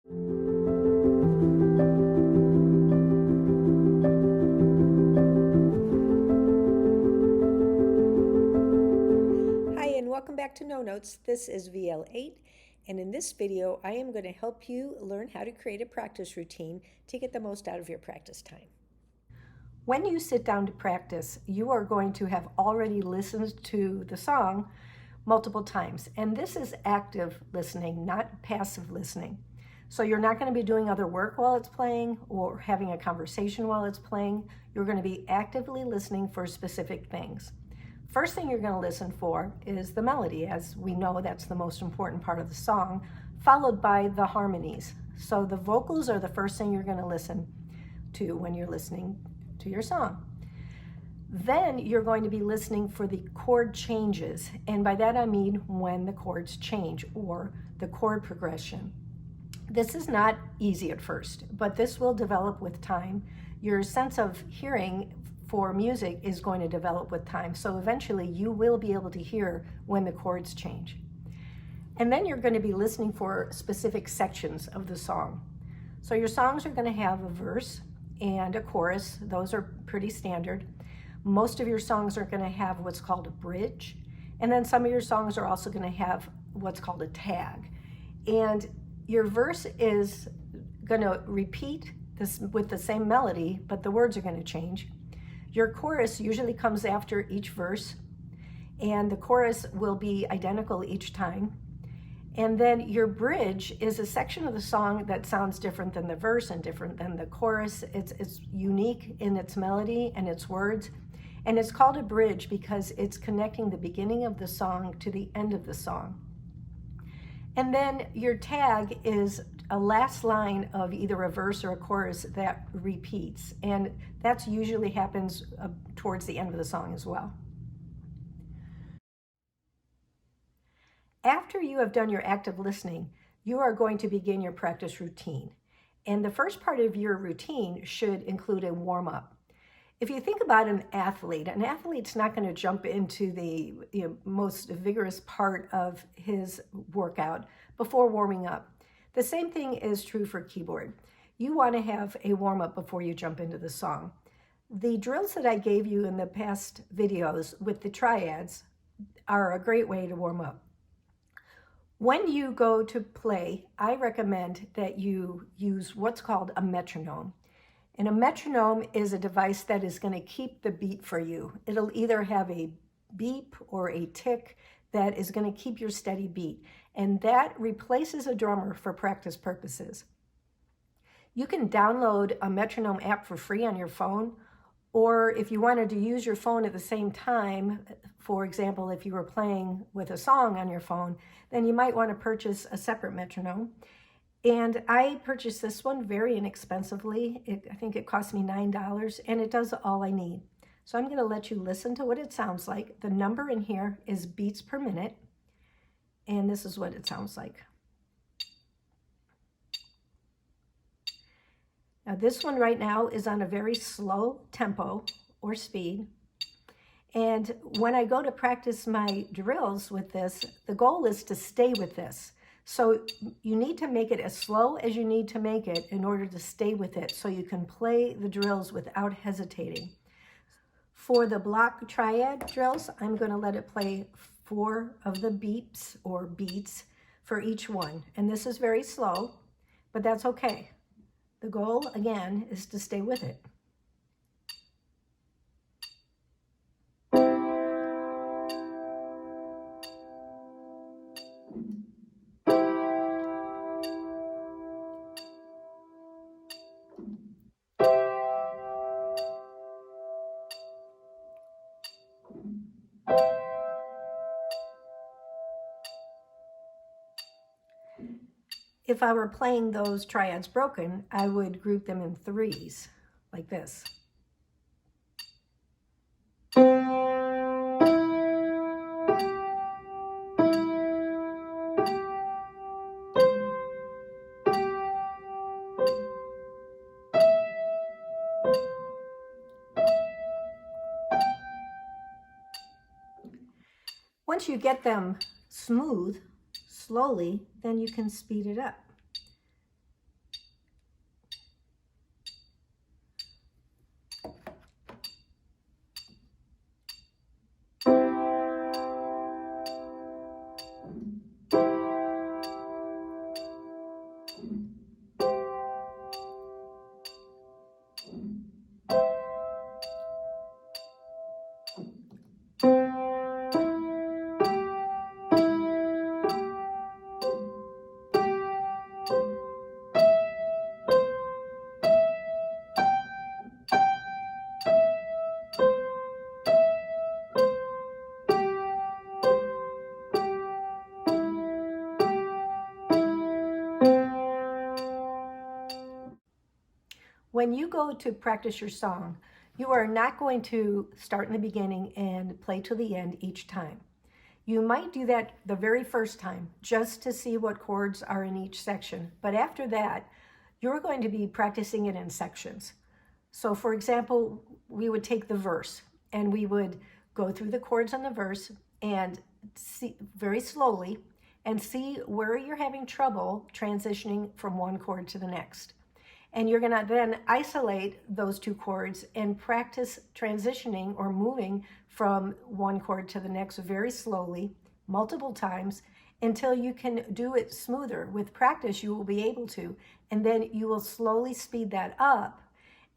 Hi, and welcome back to No Notes. This is VL8, and in this video, I am going to help you learn how to create a practice routine to get the most out of your practice time. When you sit down to practice, you are going to have already listened to the song multiple times, and this is active listening, not passive listening. So you're not going to be doing other work while it's playing or having a conversation while it's playing. You're going to be actively listening for specific things. First thing you're going to listen for is the melody. As we know, that's the most important part of the song, followed by the harmonies. So the vocals are the first thing you're going to listen to when you're listening to your song. Then you're going to be listening for the chord changes, and by that I mean when the chords change or the chord progression. This is not easy at first, but this will develop with time. Your sense of hearing for music is going to develop with time, so eventually you will be able to hear when the chords change. And then you're going to be listening for specific sections of the song. So your songs are going to have a verse and a chorus. Those are pretty standard. Most of your songs are going to have what's called a bridge, and then some of your songs are also going to have what's called a tag. And your verse is going to repeat this with the same melody, but the words are going to change. Your chorus usually comes after each verse, and the chorus will be identical each time. And then your bridge is a section of the song that sounds different than the verse and different than the chorus. It's unique in its melody and its words. And it's called a bridge because it's connecting the beginning of the song to the end of the song. And then your tag is a last line of either a verse or a chorus that repeats. And that usually happens towards the end of the song as well. After you have done your active listening, you are going to begin your practice routine. And the first part of your routine should include a warm-up. If you think about an athlete's not going to jump into the most vigorous part of his workout before warming up. The same thing is true for keyboard. You want to have a warm-up before you jump into the song. The drills that I gave you in the past videos with the triads are a great way to warm up. When you go to play, I recommend that you use what's called a metronome. And a metronome is a device that is going to keep the beat for you. It'll either have a beep or a tick that is going to keep your steady beat. And that replaces a drummer for practice purposes. You can download a metronome app for free on your phone, or if you wanted to use your phone at the same time, for example, if you were playing with a song on your phone, then you might want to purchase a separate metronome. And I purchased this one very inexpensively. I think it cost me $9, and it does all I need. So I'm going to let you listen to what it sounds like. The number in here is beats per minute, and this is what it sounds like. Now this one right now is on a very slow tempo or speed. And when I go to practice my drills with this, the goal is to stay with this. So you need to make it as slow as you need to make it in order to stay with it so you can play the drills without hesitating. For the block triad drills, I'm going to let it play 4 of the beeps or beats for each one. And this is very slow, but that's okay. The goal, again, is to stay with it. If I were playing those triads broken, I would group them in 3s, like this. Once you get them smooth, slowly, then you can speed it up. when you go to practice your song, you are not going to start in the beginning and play to the end each time. You might do that the very first time just to see what chords are in each section. But after that, you're going to be practicing it in sections. So for example, we would take the verse and we would go through the chords on the verse and see very slowly and see where you're having trouble transitioning from one chord to the next. And you're gonna then isolate those two chords and practice transitioning or moving from one chord to the next very slowly, multiple times, until you can do it smoother. With practice, you will be able to, and then you will slowly speed that up.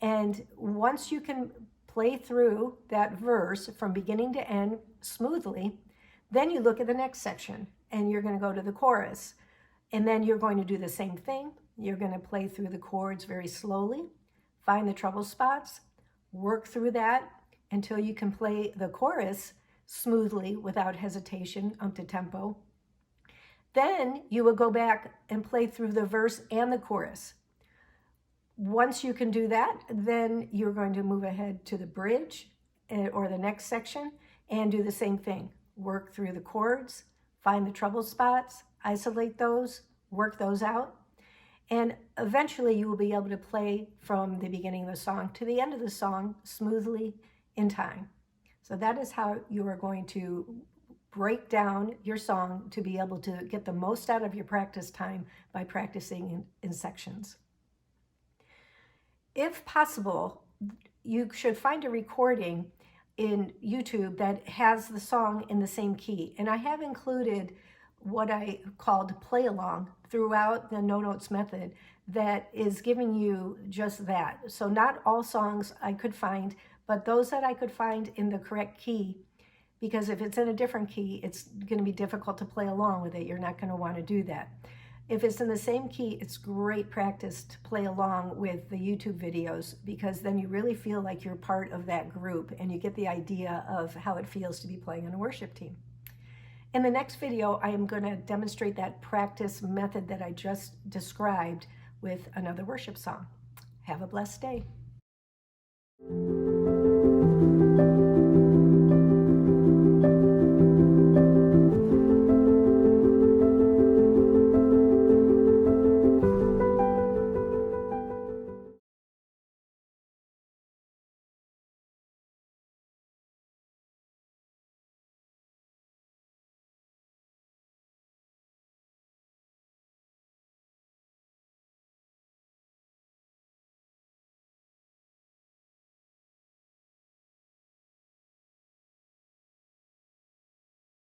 And once you can play through that verse from beginning to end smoothly, then you look at the next section and you're gonna go to the chorus. And then you're going to do the same thing. You're going to play through the chords very slowly, find the treble spots, work through that until you can play the chorus smoothly without hesitation up to tempo. Then you will go back and play through the verse and the chorus. Once you can do that, then you're going to move ahead to the bridge or the next section and do the same thing. Work through the chords, find the treble spots, isolate those, work those out. And eventually you will be able to play from the beginning of the song to the end of the song smoothly in time. So that is how you are going to break down your song to be able to get the most out of your practice time by practicing in sections. If possible, you should find a recording in YouTube that has the song in the same key. And I have included what I called play along throughout the No Notes method that is giving you just that. So not all songs I could find, but those that I could find in the correct key, because if it's in a different key, it's going to be difficult to play along with it. You're not going to want to do that. If it's in the same key, it's great practice to play along with the YouTube videos, because then you really feel like you're part of that group and you get the idea of how it feels to be playing on a worship team. In the next video, I am going to demonstrate that practice method that I just described with another worship song. Have a blessed day.